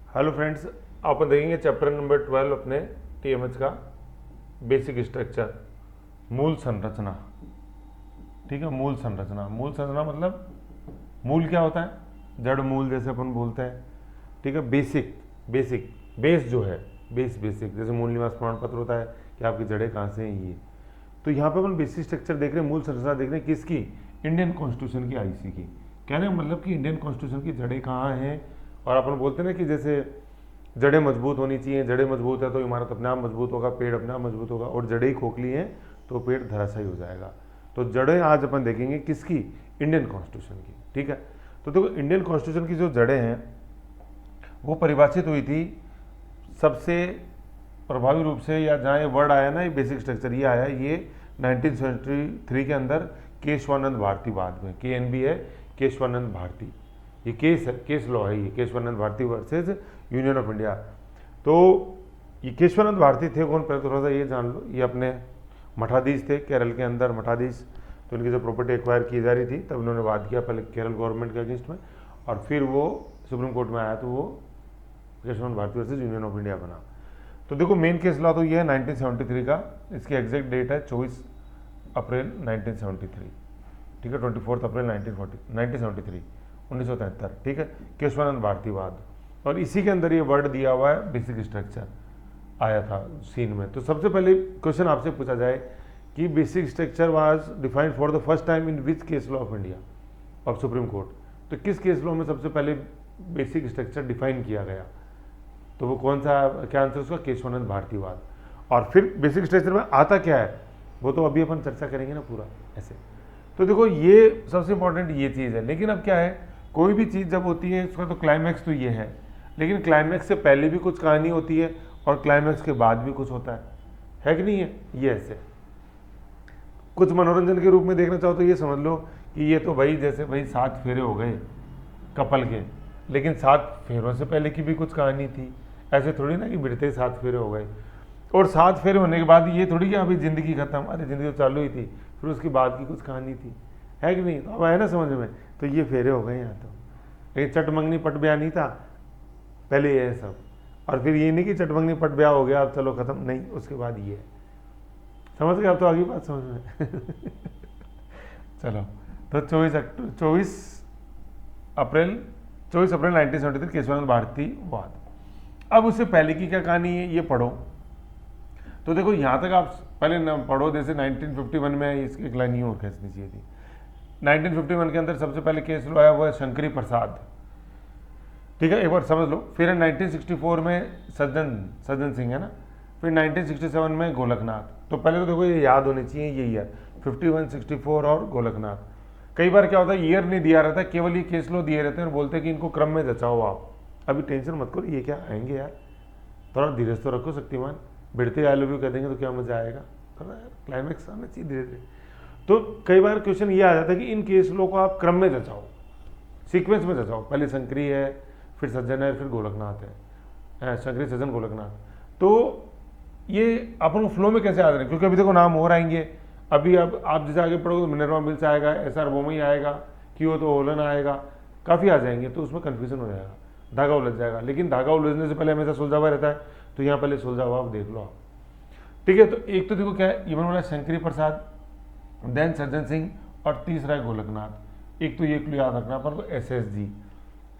Hello friends, आप देखेंगे chapter number 12 अपने टीएमएच का बेसिक स्ट्रक्चर, मूल संरचना। ठीक है, मूल संरचना। मूल संरचना मतलब मूल क्या होता है? जड़ मूल जैसे अपन बोलते हैं। ठीक है, बेसिक बेसिक बेस जो है, बेसिक जैसे मूल निवास प्रमाण पत्र होता है कि आपकी जड़ें कहाँ से हैं ये। तो यहाँ पे अपन बेसिक स्ट्रक्चर देख रहे हैं, मूल संरचना देख रहे हैं किसकी? इंडियन कॉन्स्टिट्यूशन की, आईसी की। कहने का मतलब कि इंडियन कॉन्स्टिट्यूशन की जड़ें कहाँ हैं। और अपन बोलते हैं ना कि जैसे जड़ें मजबूत होनी चाहिए, जड़ें मजबूत है तो इमारत अपने आप मजबूत होगा, पेड़ अपने आप मजबूत होगा, और जड़ें ही खोखली हैं तो पेड़ धराशायी हो जाएगा। तो जड़ें आज अपन देखेंगे किसकी? इंडियन कॉन्स्टिट्यूशन की। ठीक है, तो देखो इंडियन कॉन्स्टिट्यूशन की जो जड़ें हैं वो परिभाषित हुई थी सबसे प्रभावी रूप से, या जहाँ ये वर्ड आया ना, ये बेसिक स्ट्रक्चर ये आया, ये 1973 के अंदर केशवानंद भारती, बाद में KNB है, केशवानंद भारती। ये केस है, केस लॉ है, ये Kesavananda Bharati versus union of India. तो ये केशवानंद भारती थे कौन? पहले थोड़ा सा ये जान लो। ये अपने मठाधीश थे, केरल के अंदर मठाधीश। तो इनकी जो प्रॉपर्टी एक्वायर की जा रही थी तब इन्होंने वाद किया पहले केरल गवर्नमेंट के अगेंस्ट में, और फिर वो सुप्रीम कोर्ट में आया तो वो Kesavananda Bharati versus union of India बना। तो देखो मेन केस लॉ तो ये है 1973 का। इसकी एग्जैक्ट डेट है 24 अप्रैल 1973। ठीक है, 24 अप्रैल 1973, 1973। ठीक है, केशवानंद भारतीवाद। और इसी के अंदर ये वर्ड दिया हुआ है बेसिक स्ट्रक्चर आया था सीन में। तो सबसे पहले क्वेश्चन आपसे पूछा जाए कि basic structure was defined for the first time in which case law of India of supreme court. तो किस केस लॉ में सबसे पहले बेसिक स्ट्रक्चर डिफाइन किया गया? तो वो कौन सा, क्या आंसर उसका? केशवानंद भारतीवाद। और फिर बेसिक स्ट्रक्चर में आता क्या है वो तो अभी अपन चर्चा करेंगे ना पूरा ऐसे। तो देखो ये सबसे इंपॉर्टेंट ये चीज़ है। लेकिन अब क्या है, कोई भी चीज़ जब होती है उसका तो क्लाइमैक्स तो ये है, लेकिन क्लाइमैक्स से पहले भी कुछ कहानी होती है और क्लाइमैक्स के बाद भी कुछ होता है कि नहीं है? ये ऐसे कुछ मनोरंजन के रूप में देखना चाहो तो ये समझ लो कि ये तो भाई जैसे भाई 7 फेरे हो गए कपल के, लेकिन 7 फेरों से पहले की भी कुछ कहानी थी। ऐसे थोड़ी ना कि बिड़ते ही 7 फेरे हो गए, और 7 फेरे होने के बाद ये थोड़ी कि अभी ज़िंदगी खत्म, अरे ज़िंदगी तो चालू ही थी, फिर उसके बाद की कुछ कहानी थी, है कि नहीं? तो अब आया ना समझ में? तो ये फेरे हो गए यहाँ तो। लेकिन चटमंगनी पट ब्याह नहीं था, पहले ये है सब। और फिर ये नहीं कि चटमंगनी पट ब्याह हो गया अब चलो खत्म, नहीं, उसके बाद ये है। समझ गए? अब तो आगे बात समझ में चलो, तो 24 अप्रैल 1973 केशवानंद भारती वाद। अब उससे पहले की क्या कहानी है ये पढ़ो। तो देखो यहाँ तक आप पहले न पढ़ो, जैसे 1951 में इसकी एक लाइन और खींचनी चाहिए थी। 1951 के अंदर सबसे पहले केस लो आया वो है शंकरी प्रसाद। ठीक है, एक बार समझ लो। फिर 1964 में सज्जन सिंह है ना। फिर 1967 में गोलकनाथ। तो पहले तो देखो ये याद होने चाहिए, ये ईयर 51, 64 और गोलकनाथ। कई बार क्या होता है, ईयर नहीं दिया रहता, केवल ये केस लो दिए रहते हैं और बोलते हैं कि इनको क्रम में जचाओ आप। अभी टेंशन मत करो, ये क्या आएंगे यार, थोड़ा धीरे तो रखो शक्तिमान। बिड़ते आई लव यू कह देंगे तो क्या मजा आएगा, थोड़ा यार क्लाइमैक्स आना चाहिए धीरे धीरे। तो कई बार क्वेश्चन ये आ जाता है कि इन केस लो को आप क्रम में जचाओ, सीक्वेंस में जचाओ। पहले शंकरी है, फिर सज्जन है, फिर गोलकनाथ है, शंकरी सज्जन गोलकनाथ। तो ये अपन को फ्लो में कैसे याद रहे, क्योंकि अभी देखो नाम और आएंगे। अभी अब आप जैसे आगे पढ़ोगे तो मिनर्वा मिल्स आएगा, SR बोमई आएगा, क्यों तो ओलन आएगा, काफ़ी आ जाएंगे, तो उसमें कन्फ्यूजन हो जाएगा, धागा उलझ जाएगा। लेकिन धागा उलझने से पहले हमेशा सुलझा हुआ रहता है, तो यहाँ पहले सुलझा हुआ आप देख लो आप। ठीक है, तो एक तो देखो क्या है, इवन बोला शंकरी प्रसाद, देन सज्जन सिंह, और तीसरा है गोलकनाथ। एक तो ये क्लू याद रखना अपन को,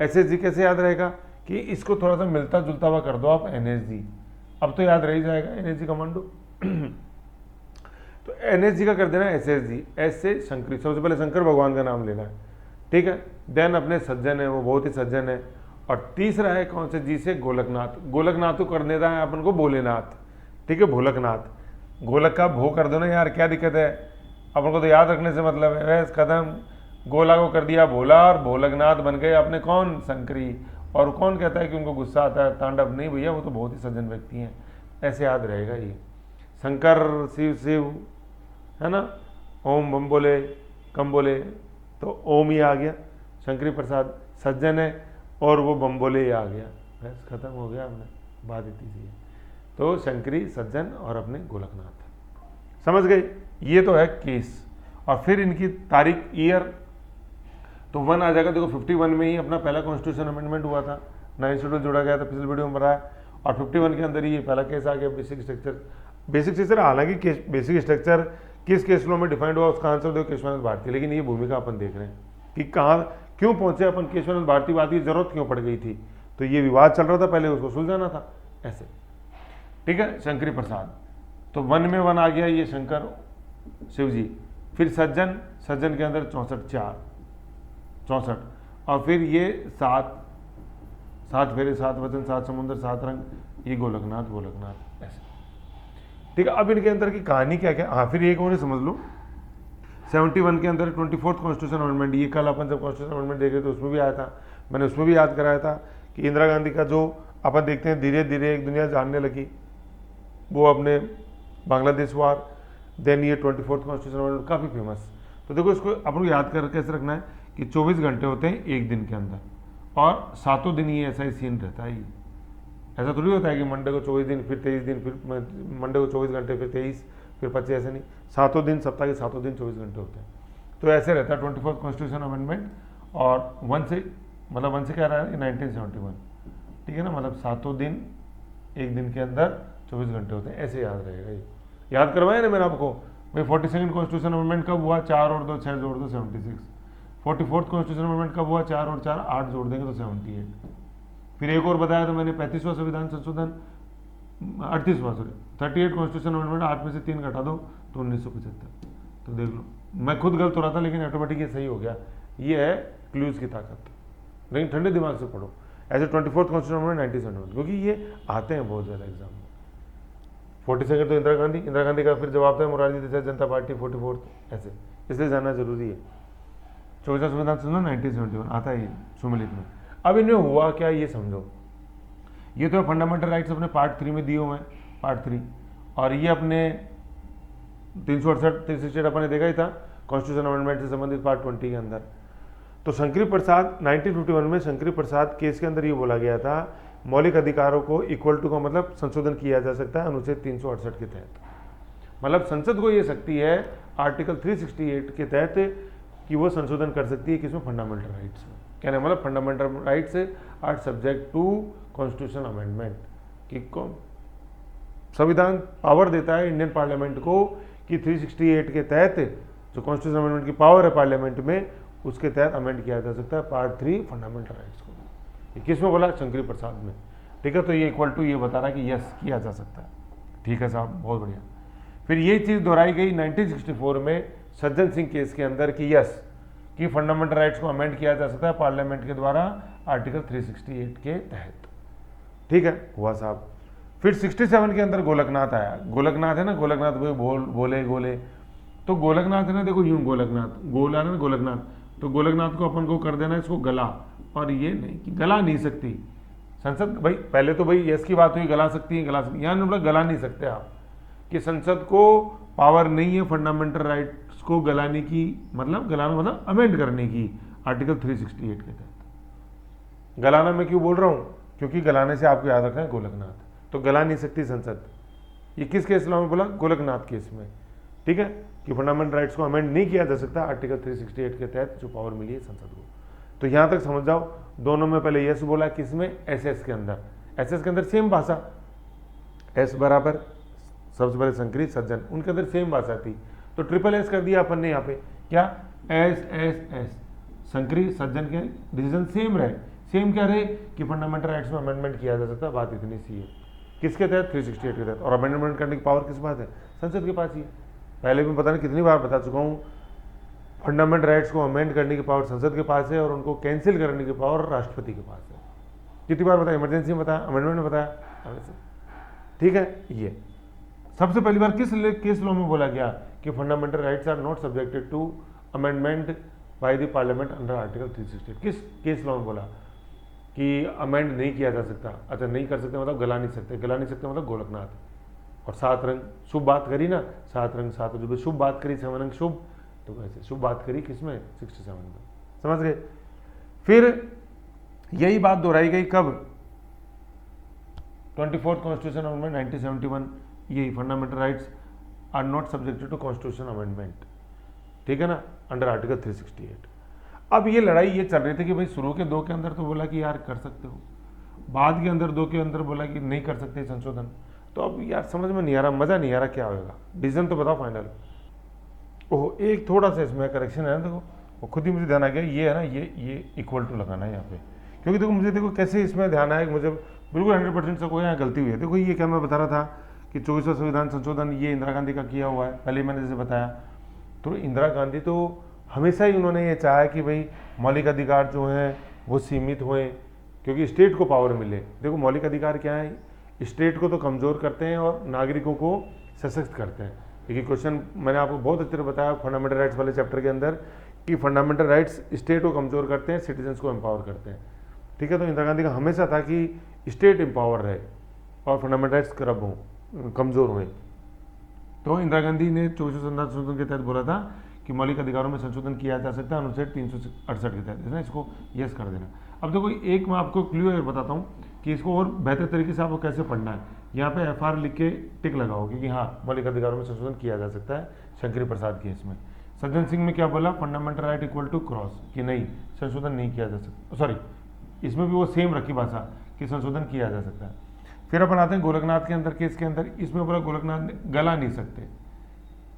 SSG कैसे याद रहेगा कि इसको थोड़ा सा मिलता जुलता हुआ कर दो आप, NSG। अब तो याद रह ही जाएगा, NSG कमांडो तो NSG का कर देना SSG। S से शंकरी, सबसे पहले शंकर भगवान का नाम लेना है। ठीक है, देन अपने सज्जन है, वो बहुत ही सज्जन है। और तीसरा है कौन से? जी से गोलकनाथ। गोलकनाथ को कर देता है अपन को भोलेनाथ। ठीक है, भोलकनाथ। गोलक का भो कर दो ना यार, क्या दिक्कत है? अपन को तो याद रखने से मतलब है, वैसे खत्म। गोला को कर दिया भोला और भोलकनाथ बन गए अपने कौन? शंकरी। और कौन कहता है कि उनको गुस्सा आता है, तांडव? नहीं भैया, वो तो बहुत ही सज्जन व्यक्ति हैं। ऐसे याद रहेगा ये। शंकर शिव शिव है ना, ओम बम बोले कम बोले, तो ओम ही आ गया। शंकरी प्रसाद सज्जन है और वो बम बोले ही आ गया, बस खत्म हो गया, हमने बात इतनी सी है। तो शंकरी, सज्जन और अपने गोलकनाथ। समझ गए? ये तो है केस। और फिर इनकी तारीख, ईयर तो 1 आ जाएगा। देखो 51 में ही अपना पहला कॉन्स्टिट्यूशन अमेंडमेंट हुआ था, नया इंस्टीट्यूट जोड़ा गया था, पिछले वीडियो में बताया। और 51 के अंदर ये पहला केस आ गया बेसिक स्ट्रक्चर। बेसिक स्ट्रक्चर हालांकि बेसिक स्ट्रक्चर किस केस लॉ में डिफाइंड हुआ उसका आंसर दो केशवानंद भारती, लेकिन ये भूमिका अपन देख रहे हैं कि कहाँ क्यों पहुंचे अपन, केशवानंद भारती बात की जरूरत क्यों पड़ गई थी, तो ये विवाद चल रहा था पहले, उसको सुलझाना था ऐसे। ठीक है, शंकरी प्रसाद, तो 1 में 1 आ गया ये शंकर शिव जी। फिर सज्जन, सज्जन के अंदर 64 और फिर ये 7 फेरे, 7 वचन, 7 समुद्र, 7 रंग, ये गोलकनाथ गोलकनाथ ऐसे। ठीक है, अब इनके अंदर की कहानी क्या क्या, हाँ फिर एक और समझ लो 71 के अंदर 24th कॉन्स्टिट्यूशन अमेंडमेंट, ये कल अपन जब कॉन्स्टिट्यूशन अमेंडमेंट देख रहे थे उसमें भी आया था, मैंने उसमें भी याद कराया था कि इंदिरा गांधी का जो अपन देखते हैं धीरे धीरे एक दुनिया जानने लगी, वो अपने बांग्लादेश वार, देन ये 24th कॉन्स्टिट्यूशन अमेंडमेंट काफ़ी फेमस। तो देखो इसको अपन को याद कर कैसे रखना है कि 24 घंटे होते हैं एक दिन के अंदर, और 7 दिन ये ऐसा ही सीन रहता है। ऐसा थोड़ी होता है कि मंडे को 24 दिन, फिर 23 दिन, फिर मंडे को 24 घंटे, फिर 23, फिर 25, ऐसे नहीं, 7 दिन, सप्ताह के 7 दिन 24 घंटे होते हैं। तो ऐसे रहता है 24th कॉन्स्टिट्यूशन अमेंडमेंट। और 1 से मतलब 1 से क्या रहा है 1971, ठीक है ना, मतलब 7 दिन एक दिन के अंदर 24 घंटे होते हैं, ऐसे याद रहेगा। ये याद करवाया ना मैंने आपको भाई। 42nd कॉन्स्टिट्यूशन अमेंडमेंट कब हुआ, 4 और 2 6 जोड़ दो 76। 44th कॉन्स्टिट्यूशन अमेंडमेंट कब हुआ, 4 और 4 8 जोड़ देंगे तो 78। फिर एक और बताया था मैंने 35वां संविधान संशोधन, 38वां सॉरी 38 कॉन्स्टिट्यूशन अमेंडमेंट, 8 में से 3 घटा दो तो 1975। तो देख लो, मैं खुद गलत हो रहा था लेकिन ऑटोमेटिक ये सही हो गया। ये है क्लूज की ताकत, लेकिन ठंडे दिमाग से पढ़ो। ऐसे 24th कॉन्स्टिट्यूशन अमेंडमेंट 1971, क्योंकि ये आते हैं बहुत ज़्यादा एग्जाम में। 42nd तो इंदिरा गांधी का फिर जवाब था मोरारजी देसाई जनता पार्टी 44th, ऐसे इसलिए जानना जरूरी है। 24वां संविधान संशोधन 1971 आता है ये सुमेलित में। अब इनमें हुआ क्या ये समझो, ये तो फंडामेंटल राइट्स अपने पार्ट 3 में दिए हुए हैं, पार्ट 3, और ये अपने 368 368 अपन ने देखा ही था कॉन्स्टिट्यूशन अमेंडमेंट से संबंधित पार्ट 20 के अंदर। तो शंकरी प्रसाद 1951 में शंकरी प्रसाद केस के अंदर ये बोला गया था मौलिक अधिकारों को इक्वल टू का मतलब संशोधन किया जा सकता है अनुच्छेद 368 के तहत। मतलब संसद को ये शक्ति है आर्टिकल 368 के तहत कि वो संशोधन कर सकती है किसमें, फंडामेंटल राइट्स में। कहने मतलब fundamental rights are subject to constitution amendment, कि संविधान पावर देता है इंडियन पार्लियामेंट को कि 368 के तहत जो कॉन्स्टिट्यूशन अमेंडमेंट की पावर है पार्लियामेंट में, उसके तहत अमेंड किया जा सकता है पार्ट 3 फंडामेंटल राइट्स को। ये किसमें बोला, शंकरी प्रसाद में। ठीक है, तो ये इक्वल टू ये बता रहा है कि यस किया जा सकता है। ठीक है साहब, बहुत बढ़िया। फिर ये चीज़ दोहराई गई 1964 में सज्जन सिंह केस के अंदर कि यस कि फंडामेंटल राइट्स को अमेंड किया जा सकता है पार्लियामेंट के द्वारा आर्टिकल 368 के तहत। ठीक है, हुआ साहब। फिर 67 के अंदर गोलकनाथ आया। गोलकनाथ है ना, गोलकनाथ बोले गोले, तो गोलकनाथ है ना, देखो यूं गोलकनाथ, गोल है ना गोलकनाथ, तो गोलकनाथ को अपन को कर देना इसको गला, और ये नहीं कि गला नहीं सकती संसद। भाई पहले तो भाई यस की बात हुई, गला सकती है, गला सकती, यहाँ मतलब गला नहीं सकते आप, कि संसद को पावर नहीं है फंडामेंटल राइट्स को गलाने की, मतलब गलाना मतलब अमेंड करने की आर्टिकल 368 के तहत। गलाना मैं क्यों बोल रहा हूँ, क्योंकि गलाने से आपको याद रखना है गोलकनाथ, तो गला नहीं सकती संसद। ये किस केस में बोला, गोलकनाथ केस में। ठीक है, कि फंडामेंटल राइट्स को अमेंड नहीं किया जा सकता आर्टिकल 368 के तहत जो पावर मिली है संसद को। तो यहाँ तक समझ जाओ, दोनों में पहले यस बोला, किसमें, एसएस के अंदर। एसएस के अंदर सेम भाषा, एस बराबर सबसे पहले शंकरी सज्जन, उनके अंदर सेम भाषा थी, तो ट्रिपल एस कर दिया अपन ने यहाँ पे, क्या एस एस एस, शंकरी सज्जन के डिसीजन सेम रहे। सेम क्या रहे कि फंडामेंटल राइट्स में अमेंडमेंट किया जा सकता है, बात इतनी सी है। किसके तहत, 368 के तहत। और अमेंडमेंट करने की पावर किस पास है, संसद के पास ही है। पहले भी पता नहीं कितनी बार बता चुका हूँ, फंडामेंटल राइट्स को अमेंड करने की पावर संसद के पास है और उनको कैंसिल करने की पावर राष्ट्रपति के पास है। कितनी बार बताया, इमरजेंसी में बताया, अमेंडमेंट में बताया। ठीक है, ये सबसे पहली बार किस लॉ में बोला गया कि fundamental rights are not subjected to amendment by the parliament under article 368। किस केस लॉ में बोला कि अमेंड नहीं किया जा सकता। अच्छा, नहीं कर सकते मतलब गला नहीं सकते, गला नहीं सकते मतलब गोलकनाथ। और 7 रंग शुभ बात करी ना, 7 रंग 7 जो शुभ बात करी, 7 रंग शुभ, तो ऐसे शुभ बात करी किसमें, 67 में। समझ गए। फिर यही बात दोहराई गई कब, 24th कॉन्स्टिट्यूशन अमेंडमेंट 1971, यही fundamental rights are not subjected to constitution amendment. ठीक है ना, अंडर आर्टिकल 368। अब ये लड़ाई ये चल रही थी कि भाई शुरू के 2 के अंदर तो बोला कि यार कर सकते हो, बाद के अंदर 2 के अंदर बोला कि नहीं कर सकते संशोधन। तो अब यार समझ में नहीं आ रहा, मज़ा नहीं आ रहा, क्या होगा, डिसीजन तो बताओ फाइनल। ओह एक थोड़ा सा इसमें करेक्शन है ना, देखो वो खुद ही मुझे ध्यान आ गया, ये है ना, ये इक्वल टू लगाना है यहाँ पे, क्योंकि देखो मुझे देखो कैसे इसमें ध्यान आया, मुझे बिल्कुल 100% से कोई यहाँ गलती हुई है। देखो ये क्या मैं बता रहा था कि 24वां संविधान संशोधन ये इंदिरा गांधी का किया हुआ है, पहले मैंने जैसे बताया। तो इंदिरा गांधी तो हमेशा ही उन्होंने ये चाहा कि भाई मौलिक अधिकार जो हैं वो सीमित हुए, क्योंकि स्टेट को पावर मिले। देखो मौलिक अधिकार क्या है, स्टेट को तो कमज़ोर करते हैं और नागरिकों को सशक्त करते हैं। देखिए क्वेश्चन मैंने आपको बहुत अच्छे से बताया फंडामेंटल राइट्स वाले चैप्टर के अंदर कि फंडामेंटल राइट्स स्टेट को कमज़ोर करते हैं, सिटीजन्स को एम्पावर करते हैं। ठीक है, तो इंदिरा गांधी का हमेशा था कि स्टेट एम्पावर रहे और फंडामेंटल राइट्स करब हों, कमज़ोर हुए। तो इंदिरा गांधी ने 24वें संविधान संशोधन के तहत बोला था कि मौलिक अधिकारों में संशोधन किया जा सकता है अनुच्छेद 368 के तहत, है ना, इसको यस कर देना। अब देखो एक मैं आपको क्लू बताता हूँ कि इसको और बेहतर तरीके से आपको कैसे पढ़ना है। यहाँ पे FR लिख के टिक लगाओ क्योंकि हाँ मौलिक अधिकारों में संशोधन किया जा सकता है शंकरी प्रसाद केस में। सज्जन सिंह में क्या बोला, fundamental right equal to cross, कि नहीं संशोधन नहीं किया जा सकता, सॉरी इसमें भी वो सेम रखी भाषा कि संशोधन किया जा सकता है। फिर अपन आते हैं गोलकनाथ के अंदर केस के अंदर, इसमें बोला गोलकनाथ ने गला नहीं सकते,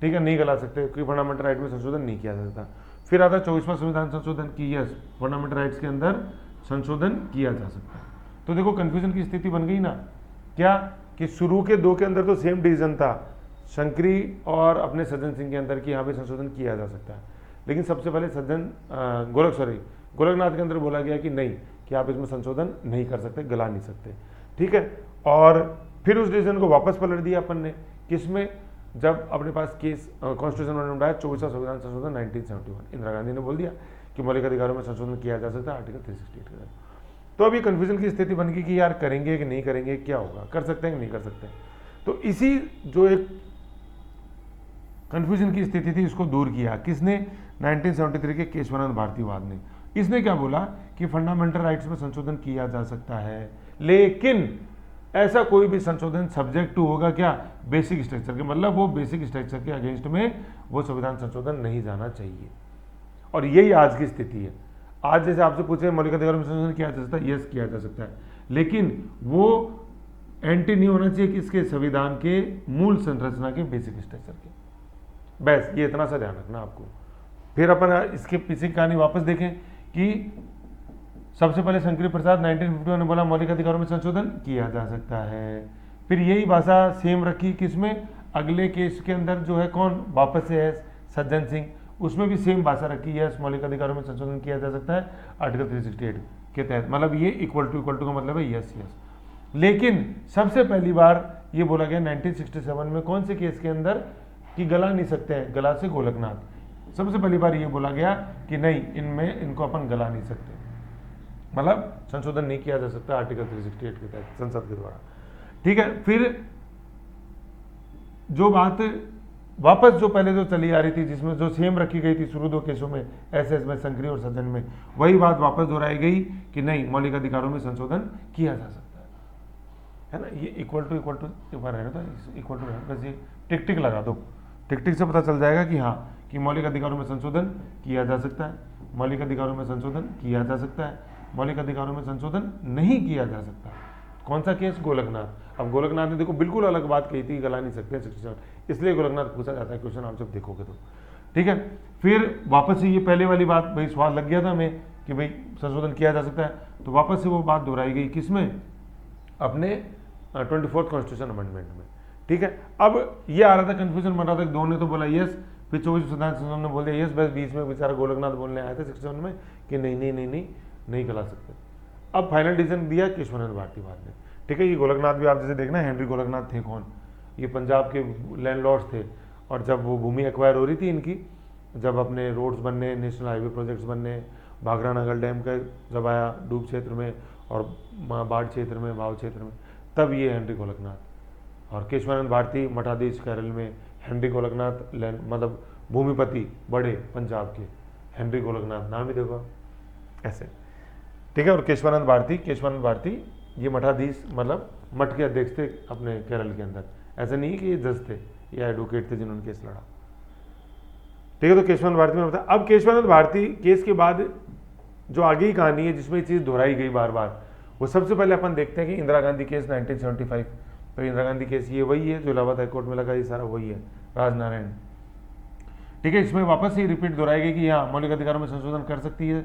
ठीक है, नहीं गला सकते क्योंकि फंडामेंटल राइट में संशोधन नहीं किया जा सकता। फिर आता है 24वां संविधान संशोधन की यस फंडामेंटल राइट्स के अंदर संशोधन किया जा सकता है। तो देखो कंफ्यूजन की स्थिति बन गई ना, क्या कि शुरू के 2 के अंदर तो सेम डिसीजन था शंकरी और अपने सज्जन सिंह के अंदर कि यहाँ पे संशोधन किया जा सकता है, लेकिन सबसे पहले गोलकनाथ के अंदर बोला गया कि नहीं कि आप इसमें संशोधन नहीं कर सकते, गला नहीं सकते, ठीक है। और फिर उस डिसीजन को वापस पलट दिया अपन ने, किसमें, जब अपने पास केस कॉन्स्टिट्यूशन अमेंडमेंट आया 24वां संविधान संशोधन 1971, इंदिरा गांधी ने बोल दिया कि मौलिक अधिकारों में संशोधन किया जा सकता है आर्टिकल 368 के तहत। तो अभी कन्फ्यूजन की स्थिति बन गई कि यार करेंगे कि नहीं करेंगे, क्या होगा, कर सकते हैं कि नहीं कर सकते। तो इसी जो एक कन्फ्यूजन की स्थिति थी इसको दूर किया किसने, 1973 के केशवानंद भारतीवाद ने। इसने क्या बोला कि फंडामेंटल राइट्स में संशोधन किया जा सकता है, लेकिन ऐसा कोई भी संशोधन सब्जेक्ट टू होगा क्या, बेसिक स्ट्रक्चर के, मतलब वो बेसिक स्ट्रक्चर के अगेंस्ट में वो संविधान संशोधन नहीं जाना चाहिए। और यही आज की स्थिति है। आज जैसे आपसे पूछे मौलिक अधिकारों में संशोधन किया जा सकता है, यस किया जा सकता है, लेकिन वो एंटी नहीं होना चाहिए किसके, संविधान के मूल संरचना के, बेसिक स्ट्रक्चर के। बस ये इतना सा ध्यान रखना आपको। फिर अपन इसके पीछे की कहानी वापस देखें कि सबसे पहले शंकरी प्रसाद 1951 ने बोला मौलिक अधिकारों में संशोधन किया जा सकता है। फिर यही भाषा सेम रखी किसमें, अगले केस के अंदर जो है कौन वापस से है सज्जन सिंह, उसमें भी सेम भाषा रखी है, मौलिक अधिकारों में संशोधन किया जा सकता है आर्टिकल 368 के तहत, मतलब ये इक्वल टू का मतलब है यस यस। लेकिन सबसे पहली बार ये बोला गया 1967 में कौन से केस के अंदर कि गला नहीं सकते हैं, गला से गोलकनाथ, सबसे पहली बार ये बोला गया कि नहीं इनमें इनको अपन गला नहीं सकते, मतलब संशोधन नहीं किया जा सकता आर्टिकल 368 के तहत संसद के द्वारा, ठीक है। फिर जो बात वापस जो पहले जो चली आ रही थी जिसमें जो सेम रखी गई थी शुरू 2 केसों में, SS में, शंकरी और सज्जन में, वही बात वापस दोहराई गई कि नहीं मौलिक अधिकारों में संशोधन किया जा सकता है ना। ये इक्वल टू एक बार रहना था, इक्वल टू रहना, बस ये टिक टिक लगा दो, टिक टिक से पता चल जाएगा कि हाँ कि मौलिक अधिकारों में संशोधन किया जा सकता है, मौलिक अधिकारों में संशोधन किया जा सकता है, मौलिक अधिकारों में संशोधन नहीं किया जा सकता। कौन सा केस, गोलकनाथ। अब गोलकनाथ ने देखो बिल्कुल अलग बात कही थी, गला नहीं सकते 67, इसलिए गोलकनाथ पूछा जाता है क्वेश्चन, आप जब देखोगे तो, ठीक है। फिर वापस से ये पहले वाली बात, भाई स्वाद लग गया था हमें कि भाई संशोधन किया जा सकता है, तो वापस से वो बात दोहराई गई किसमें, अपने 24th कॉन्स्टिट्यूशन अमेंडमेंट में, ठीक है। अब ये आ रहा था कंफ्यूजन बन रहा था, दो ने तो बोला यस, फिर 24 संविधान संशोधन ने बोल दिया यस, बस बीच में बेचारा गोलकनाथ बोलने आया था 67 में कि नहीं गला सकते। अब फाइनल डिसीजन दिया केशवानंद भारतीवाद ने, ठीक है। ये गोलकनाथ भी आप जैसे देखना, हेनरी गोलकनाथ थे कौन, ये पंजाब के लैंडलॉर्ड्स थे, और जब वो भूमि एक्वायर हो रही थी इनकी, जब अपने रोड्स बनने, नेशनल हाईवे प्रोजेक्ट्स बनने, भाखड़ा नगर डैम का जब आया डूब क्षेत्र में और बाढ़ क्षेत्र में, भाव क्षेत्र में, तब ये हेनरी गोलकनाथ। और केशवानंद भारती मठाधीश केरल में, हेनरी गोलकनाथ मतलब भूमिपति बड़े पंजाब के, हेनरी गोलकनाथ नाम ही देखो ऐसे, ठीक है। और केशवानंद भारती ये मठाधीश मतलब मठ के अध्यक्ष थे अपने केरल के अंदर, ऐसा नहीं कि ये जज थे या एडवोकेट थे जिन्होंने केस लड़ा, ठीक है। तो केशवानंद भारती ने बताया। अब केशवानंद भारती केस के बाद जो आगे की कहानी है जिसमें ये चीज़ दोहराई गई बार बार, वो सबसे पहले अपन देखते हैं कि इंदिरा गांधी केस 1975, तो इंदिरा गांधी केस ये वही है जो इलाहाबाद हाईकोर्ट में लगा, ये सारा वही है, राजनारायण। ठीक है, इसमें वापस ही रिपीट दोहराएगी कि हाँ मौलिक अधिकारों में संशोधन कर सकती है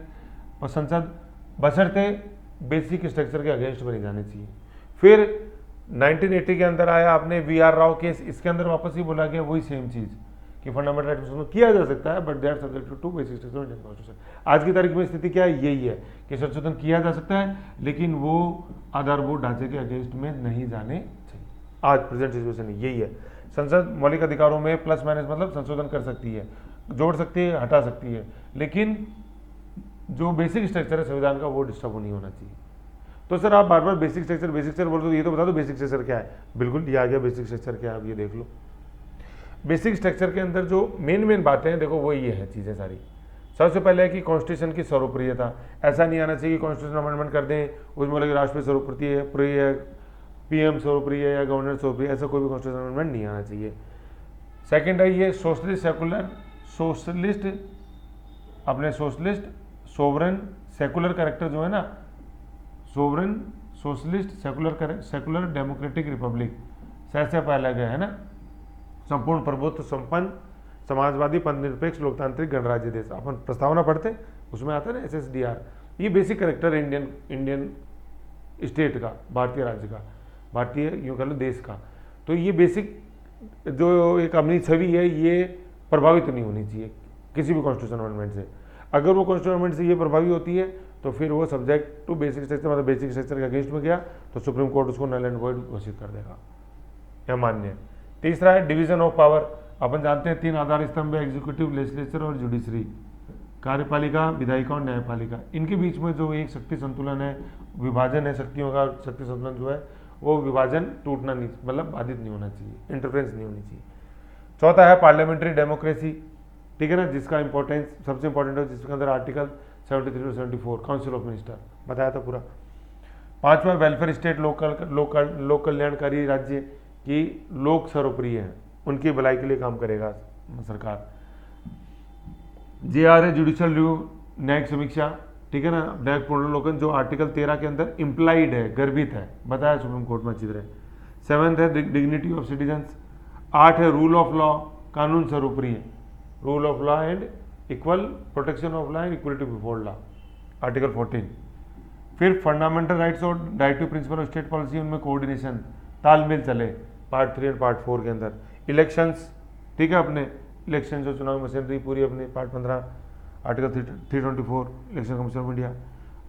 और संसद, बशर्ते बेसिक स्ट्रक्चर के अगेंस्ट में नहीं जाने चाहिए। फिर 1980 के अंदर आया आपने VR राव केस, इसके अंदर वापस ही बोला गया वही सेम चीज़ कि फंडामेंटल राइट संशोधन किया जा सकता है but they are subject to basic structure Indian constitution. आज की तारीख में स्थिति क्या है, यही है कि संशोधन किया जा सकता है लेकिन वो आधारभूत ढांचे के अगेंस्ट में नहीं जाने चाहिए। आज प्रेजेंट सिचुएशन यही है। संसद मौलिक अधिकारों में प्लस माइनस मतलब संशोधन कर सकती है, जोड़ सकती है, हटा सकती है, लेकिन जो बेसिक स्ट्रक्चर है संविधान का वो डिस्टर्ब नहीं होना चाहिए। तो सर आप बार बार बेसिक स्ट्रक्चर बोल रहे हो, ये तो बता दो बेसिक स्ट्रक्चर क्या है। बिल्कुल, ये आ गया बेसिक स्ट्रक्चर क्या है, अब ये देख लो। बेसिक स्ट्रक्चर के अंदर जो मेन बातें हैं देखो वो ये है चीज़ें सारी। सबसे पहले है कि कॉन्स्टिट्यूशन की सर्वप्रियता, ऐसा नहीं आना चाहिए कि कॉन्स्टिट्यूशन अमेंडमेंट कर दें उसमें बोले राष्ट्रपति सर्वप्रिय है, PM सर्वप्रिय या गवर्नर सर्वप्रिय, ऐसा कोई भी कॉन्स्टिट्यूशन अमेंडमेंट नहीं आना चाहिए। सेकंड है ये सोशलिस्ट अपने सोवरन सेकुलर कैरेक्टर जो है ना, sovereign socialist secular democratic Republic से पाया गया है ना, संपूर्ण प्रभुत्व संपन्न समाजवादी पंथनिरपेक्ष लोकतांत्रिक गणराज्य देश। अपन प्रस्तावना पढ़ते उसमें आता है ना SSDR, ये बेसिक कैरेक्टर है इंडियन स्टेट का, भारतीय राज्य का, भारतीय यूँ कह लो देश का। तो ये बेसिक जो एक अपनी छवि है ये प्रभावित नहीं होनी चाहिए किसी भी कॉन्स्टिट्यूशन अमेंडमेंट से। अगर वो कॉन्स्टिट्यूशन अमेंडमेंट से ये प्रभावित होती है तो फिर वो सब्जेक्ट टू बेसिक स्ट्रक्चर, मतलब बेसिक स्ट्रक्चर के अगेंस्ट में गया तो सुप्रीम कोर्ट उसको नल एंड वॉइड घोषित कर देगा, यह मान्य है। तीसरा है डिवीजन ऑफ पावर। अपन जानते हैं 3 आधार स्तंभ है, एग्जीक्यूटिव, लेजिस्लेचर और जुडिशरी, कार्यपालिका, विधायिका और न्यायपालिका। इनके बीच में जो एक शक्ति संतुलन है, विभाजन है शक्तियों का, शक्ति संतुलन जो है वो विभाजन टूटना नहीं, मतलब बाधित नहीं होना चाहिए, इंटरफेरेंस नहीं होनी चाहिए। चौथा है पार्लियामेंट्री डेमोक्रेसी, ठीक है ना, जिसका इंपॉर्टेंस सबसे इंपॉर्टेंट है, जिसके अंदर आर्टिकल 73 और 74 काउंसिल ऑफ मिनिस्टर बताया था पूरा। पांचवा वेलफेयर स्टेट, लोक कल्याणकारी राज्य की लोक सर्वप्रिय है, उनकी भलाई के लिए काम करेगा सरकार। JR है जुडिशियल रिव्यू, न्यायिक समीक्षा, ठीक है ना, न्यायिक पुनर्लोकन जो आर्टिकल 13 के अंदर इम्प्लाइड है, गर्भित है, बताया सुप्रीम कोर्ट में अच्छी तरह। 7th है डिग्निटी ऑफ सिटीजन्स। 8 है रूल ऑफ लॉ, कानून सर्वप्रिय, rule of law and equal protection of law and equality before law, article 14। फिर फंडामेंटल राइट्स और directive principle of state policy, उनमें कोऑर्डिनेशन, तालमेल चले, पार्ट 3 और पार्ट 4 के अंदर। इलेक्शंस, ठीक है, अपने इलेक्शन जो चुनाव मशीनरी पूरी अपनी part 15 article 324 election commission of India.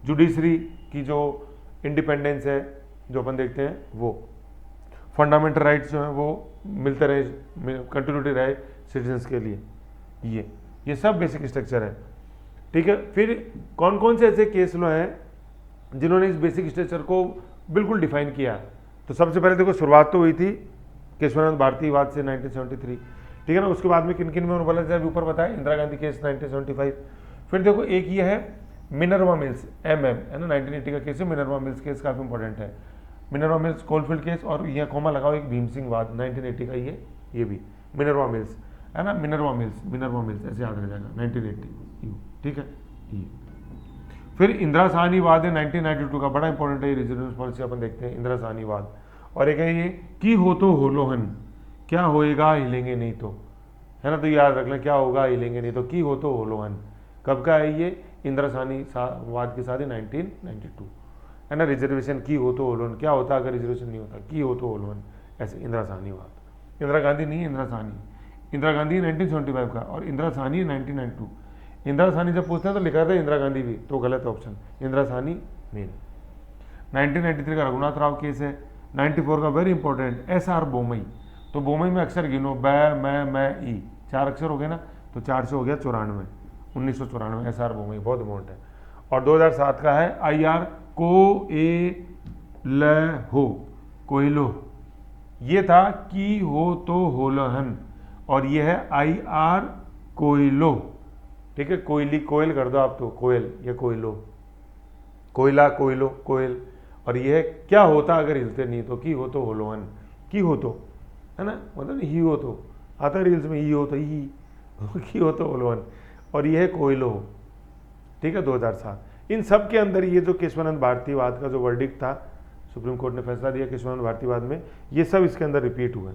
Judiciary की जो इंडिपेंडेंस है जो अपन देखते हैं वो, फंडामेंटल राइट्स जो है वो मिलते रहे, कंटिन्यूटी रहे सिटीजन्स के लिए, ये सब बेसिक स्ट्रक्चर है, ठीक है। फिर कौन कौन से ऐसे केस लो हैं जिन्होंने इस बेसिक स्ट्रक्चर को बिल्कुल डिफाइन किया। तो सबसे पहले देखो शुरुआत तो हुई थी केशवनाथ भारती वाद से 1973, ठीक है ना। उसके बाद में किन किन में उन्होंने बोला जाए ऊपर बताया, इंदिरा गांधी केस 1975। फिर देखो एक ये है मिनर्वा मिल्स, MM है ना, 1980 का केस है, मिनर्वा मिल्स केस काफ़ी इंपॉर्टेंट है। मिनर्वा मिल्स कोलफील्ड केस, और यहाँ कोमा लगाओ एक भीम सिंह वाद 1980 का, ये भी मिनर्वा मिल्स है ना, मिनर्वा मिल्स ऐसे याद रह जाएगा 1980, ठीक है। ये फिर इंदिरा साहनी वाद है 1992 का, बड़ा इंपॉर्टेंट है, रिजर्वेशन पॉलिसी अपन देखते हैं, इंदिरा साहनी वाद। और एक है ये की हो तो होलोहन, क्या होएगा हिलेंगे नहीं तो, है ना, तो याद रख लें क्या होगा हिलेंगे नहीं तो, की हो तो होलोहन। कब का है ये, इंदिरा साहनी वाद के साथ ही 1992, है ना। रिजर्वेशन की हो तो होलोहन, क्या होता अगर रिजर्वेशन नहीं होता, की हो तो होलोहन, ऐसे इंदिरा साहनी वाद। इंदिरा गांधी नहीं, इंदिरा साहनी, इंदिरा गांधी 1975 का और इंदिरा साहनी 1992। इंदिरा साहनी जब पूछते हैं तो लिखा था इंदिरा गांधी भी, तो गलत ऑप्शन, इंदिरा साहनी मेन। 1993 का रघुनाथ राव केस है। 94 का वेरी इंपॉर्टेंट SR बोमई, तो बोमई में अक्षर गिनो, मैं ई, 4 अक्षर हो गए ना, तो 4 से हो गया 94, 1994 SR बोमई, बहुत इंपॉर्टेंट है। और 2007 का है IR कोयलो, ये था की हो तो होलहन, और ये है IR कोयलो, ठीक है, कोयली, कोयल कर दो आप तो, कोयल या कोयलो, कोयला, कोयलो, कोयल। और ये है क्या होता अगर हिलते नहीं तो, की हो तो होलोहन, की हो तो, है ना, मतलब ही हो तो आता है रील्स में, ही हो तो ही की हो तो होलोहन, और ये है कोयलो, ठीक है, 2007। इन सब के अंदर ये जो केशवानंद भारतीवाद का जो वर्डिक्ट था, सुप्रीम कोर्ट ने फैसला दिया केशवानंद भारतीवाद में, ये सब इसके अंदर रिपीट हुए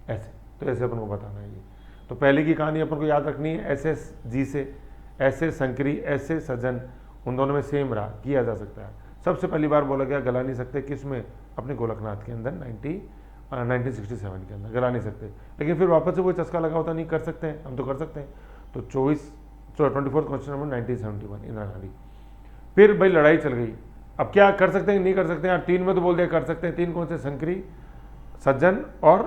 ऐसे। तो ऐसे अपन को बताना है ये। तो पहले की कहानी अपन को याद रखनी है SS जी से, ऐसे संकरी, ऐसे सज्जन, उन दोनों में सेम रहा, किया जा सकता है। सबसे पहली बार बोला गया गला नहीं सकते, किस में, अपने गोलकनाथ के अंदर 1967 के अंदर गला नहीं सकते। लेकिन फिर वापस से वो चस्का लगा होता, नहीं कर सकते हैं, हम तो कर सकते हैं। तो 24th constitution amendment 1971 Indira Gandhi. फिर भाई लड़ाई चल गई, अब क्या कर सकते हैं नहीं कर सकते हैं यार, 3 में तो बोल दिया कर सकते हैं। 3 कौन से, संकरी, सज्जन और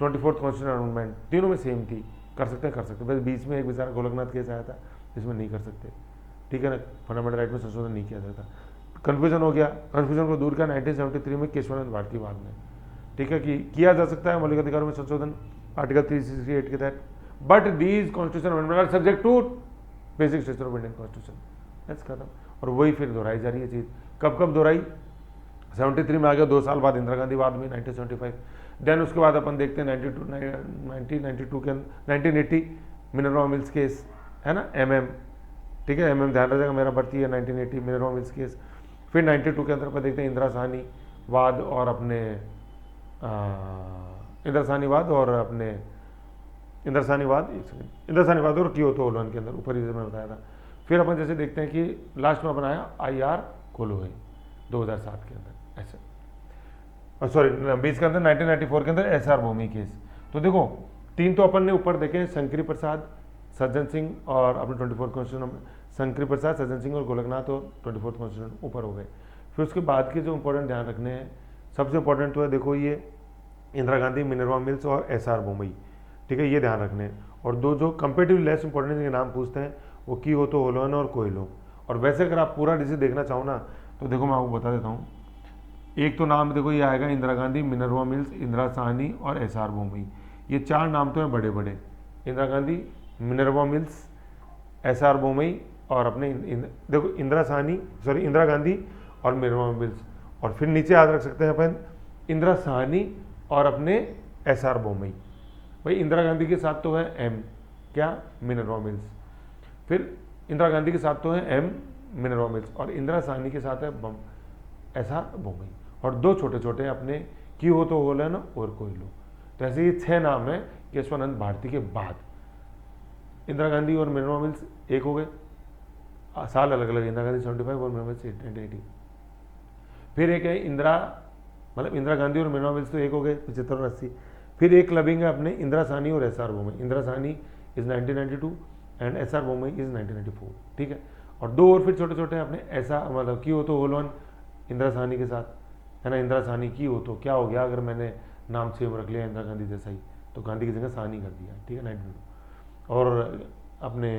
24th कॉन्स्टिट्यूशन अमेंडमेंट, तीनों में सेम थी, कर सकते हैं कर सकते हैं। बस बीच में एक बेचारा गोलकनाथ केस आया था जिसमें नहीं कर सकते, ठीक है ना, फंडामेंटल राइट में संशोधन नहीं किया जाता। कन्फ्यूजन हो गया, कन्फ्यूजन को दूर किया 1973 में केशवानंद भारतीवाद ने, ठीक है, कि किया जा सकता है मौलिक अधिकारों में संशोधन आर्टिकल 368 के तहत, but these constitution amendment are subject to basic structure of Indian constitution. बस खत्म। और वही फिर दोहराई जा रही है चीज़। कब कब दोहराई, 73 में आ गया, 2 साल बाद इंदिरा गांधी बाद में 1975। देन उसके बाद अपन देखते हैं 1992 के 1980 मिनरवा मिल्स केस है ना, MM, ठीक है, MM ध्यान रखिएगा मेरा बढ़ती है 1980 मिनरवा मिल्स केस। फिर 92 के अंदर अपन देखते हैं इंदिरा साहनी वाद और अपने इंदिरा साहनी वाद और कियोतो ओलवन के अंदर, ऊपर ही मैंने बताया था। फिर अपन जैसे देखते हैं कि लास्ट में अपन आया IR कोलोहे 2007 के अंदर ऐसे, और सॉरी 20 के अंदर 1994 के अंदर SR भूमि केस। तो देखो 3 तो अपन ने ऊपर देखे, शंकरी प्रसाद, सज्जन सिंह और अपने 24th कॉन्स्टिट्यूशन, शंकरी प्रसाद, सज्जन सिंह और गोलकनाथ और 24th कॉन्स्टिट्यूशन ऊपर हो गए। फिर उसके बाद के जो इंपॉर्टेंट ध्यान रखने हैं, सबसे इंपॉर्टेंट तो है देखो ये इंदिरा गांधी, मिनरवा मिल्स और SR भूमि, ठीक है, ये ध्यान रखने हैं। और 2 जो कंपेटिवली लेस इंपॉर्टेंट के नाम पूछते हैं वो कियोतो ओलवन और कोयलो। और वैसे अगर आप पूरा डिसीज देखना चाहो ना तो देखो मैं आपको बता देता हूँ। एक तो नाम देखो ये आएगा इंदिरा गांधी, मिनरवा मिल्स, इंदिरा साहनी और SR भूमि, ये 4 नाम तो हैं बड़े बड़े, Indira Gandhi, Minerva mills, SR भूमि और अपने देखो इंदिरा गांधी और मिनरवा मिल्स। और फिर नीचे याद रख सकते हैं अपन इंदिरा साहनी और अपने SR भूमि। भाई इंदिरा गांधी के साथ तो है M क्या, मिनरवा मिल्स, फिर इंदिरा गांधी के साथ तो है M मिनरवा मिल्स, और इंदिरा साहनी के साथ है SR भूमि, और 2 छोटे छोटे अपने कियोतो ओलवन और कोयलो। तो ऐसे ये 6 नाम है केशवानंद भारती के बाद। इंदिरा गांधी और मिनरवा मिल्स एक हो गए, साल अलग अलग, इंदिरा गांधी 75 और मिनरवा मिल्स 1980। फिर एक है इंदिरा गांधी और मिनरवा मिल्स तो एक हो गए 75 और 80। फिर एक क्लबिंग है अपने इंदिरा साहनी और SR Bhumi, Indira Sawhney is 1992 and SR Bhumi is 1994, ठीक है। और 2 और फिर छोटे छोटे अपने ऐसा कियोतो ओलवन इंदिरा साहनी के साथ है ना, इंदिरा साहनी कियोतो, क्या हो गया अगर मैंने नाम सेम रख लिया इंदिरा गांधी जैसा ही, तो गांधी की जगह साहनी कर दिया, ठीक है 92। और अपने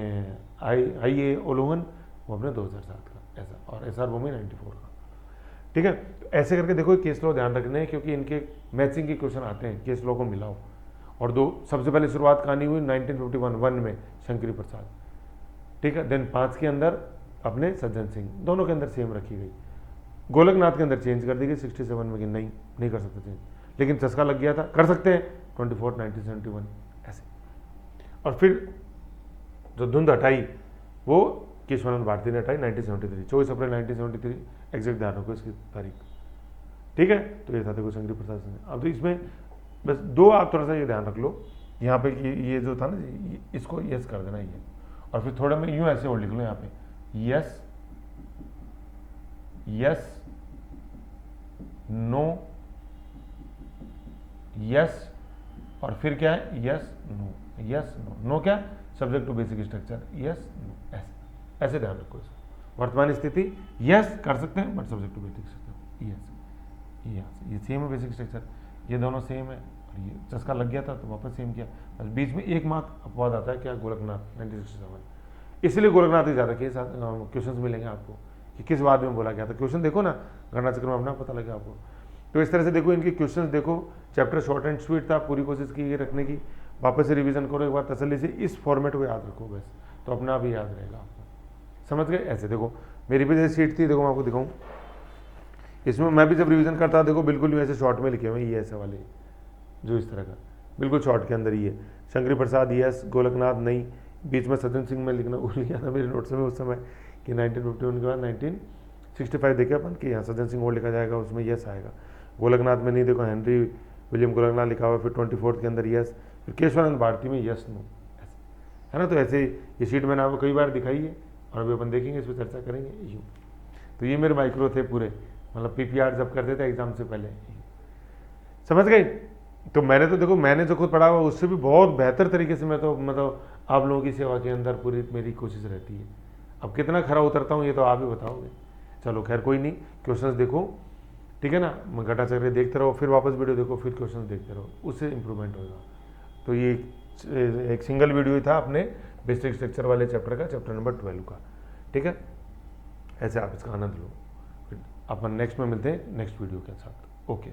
IA ओलवन वो अपने 2007 का ऐसा, और SR भूमि 94 का, ठीक है। तो ऐसे करके देखो केस लॉ ध्यान रखने हैं क्योंकि इनके मैचिंग के क्वेश्चन आते हैं, केस लॉ को मिलाओ। और 2 सबसे पहले शुरुआत कहानी हुई 1951 में शंकरी प्रसाद, ठीक है। देन 5 के अंदर अपने सज्जन सिंह, दोनों के अंदर सेम रखी गई। गोलकनाथ के अंदर चेंज कर दी गई 67 में कि नहीं कर सकते चेंज, लेकिन चस्का लग गया था, कर सकते हैं 24 1971 ऐसे। और फिर जो धुंध हटाई वो केशवानंद भारती ने हटाई 1973, 24 अप्रैल 1973, एग्जैक्ट ध्यान रखो इसकी तारीख, ठीक है। तो ये था देखो शंकरी प्रसाद सिंह। अब तो इसमें बस 2 आप थोड़ा सा ये ध्यान रख लो यहाँ पे कि ये जो था ना इसको यस कर देना ये, और फिर थोड़ा मैं यूँ ऐसे और लिख लो यहाँ पे यस यस नो यस, और फिर क्या है यस नो, यस नो क्या, subject to basic structure, yes no, ऐसे ध्यान रखो इसको। वर्तमान स्थिति यस कर सकते हैं but subject to basic structure, yes ये सेम है बेसिक स्ट्रक्चर, ये दोनों सेम है, और ये चस्का लग गया था तो वापस सेम किया। बस बीच में 1 मार्क अपवाद आता है क्या, गोलकनाथ 1967, इसलिए गोलकनाथ ही ज़्यादा क्वेश्चन मिलेंगे आपको कि किस बात में बोला गया था। क्वेश्चन देखो ना, गणना चक्र में अपना पता लगे आपको। तो इस तरह से देखो इनके क्वेश्चंस देखो, चैप्टर शॉर्ट एंड स्वीट था, पूरी कोशिश की ये रखने की, वापस से रिवीजन करो एक बार तसल्ली से, इस फॉर्मेट को याद रखो बस, तो अपना भी याद रहेगा आपको, समझ गए। ऐसे देखो मेरी भी जैसे शीट थी, देखो मैं आपको दिखाऊँ, इसमें मैं भी जब रिवीजन करता देखो बिल्कुल भी ऐसे शॉर्ट में लिखे हुए ये ऐसे वाले जो इस तरह का बिल्कुल शॉर्ट के अंदर ही है। शंकरी प्रसाद यस, गोलकनाथ नहीं, बीच में सज्जन सिंह में लिखना भूल गया था मेरे नोट्स में उस समय, कि 1951 के बाद 1965 देखे अपन कि यहाँ सज्जन सिंह ओल्ड लिखा जाएगा, उसमें यस आएगा। गोलकनाथ में नहीं, देखो हेनरी विलियम गोलकनाथ लिखा हुआ, फिर 24 के अंदर यस, फिर केशवानंद भारती में यस नो, है ना। तो ऐसे ये शीट मैंने आपको कई बार दिखाई है और अभी अपन देखेंगे, इस पर चर्चा करेंगे। यूँ तो ये मेरे माइक्रो थे पूरे, मतलब पीपीआर जब करते थे एग्जाम से पहले, समझ गए। तो मैंने तो देखो, मैंने जो खुद पढ़ा हुआ उससे भी बहुत बेहतर तरीके से मैं तो मतलब आप लोगों की सेवा के अंदर पूरी मेरी कोशिश रहती है। अब कितना खरा उतरता हूँ ये तो आप ही बताओगे। चलो खैर कोई नहीं, क्वेश्चंस देखो, ठीक है ना, घटाचक्र देखते रहो, फिर वापस वीडियो देखो, फिर क्वेश्चंस देखते रहो, उससे इंप्रूवमेंट होगा। तो ये एक सिंगल वीडियो ही था अपने बेसिक स्ट्रक्चर वाले चैप्टर का, चैप्टर नंबर 12 का, ठीक है। ऐसे आप इसका आनंद लो। फिर अपन नेक्स्ट में मिलते हैं नेक्स्ट वीडियो के साथ। ओके।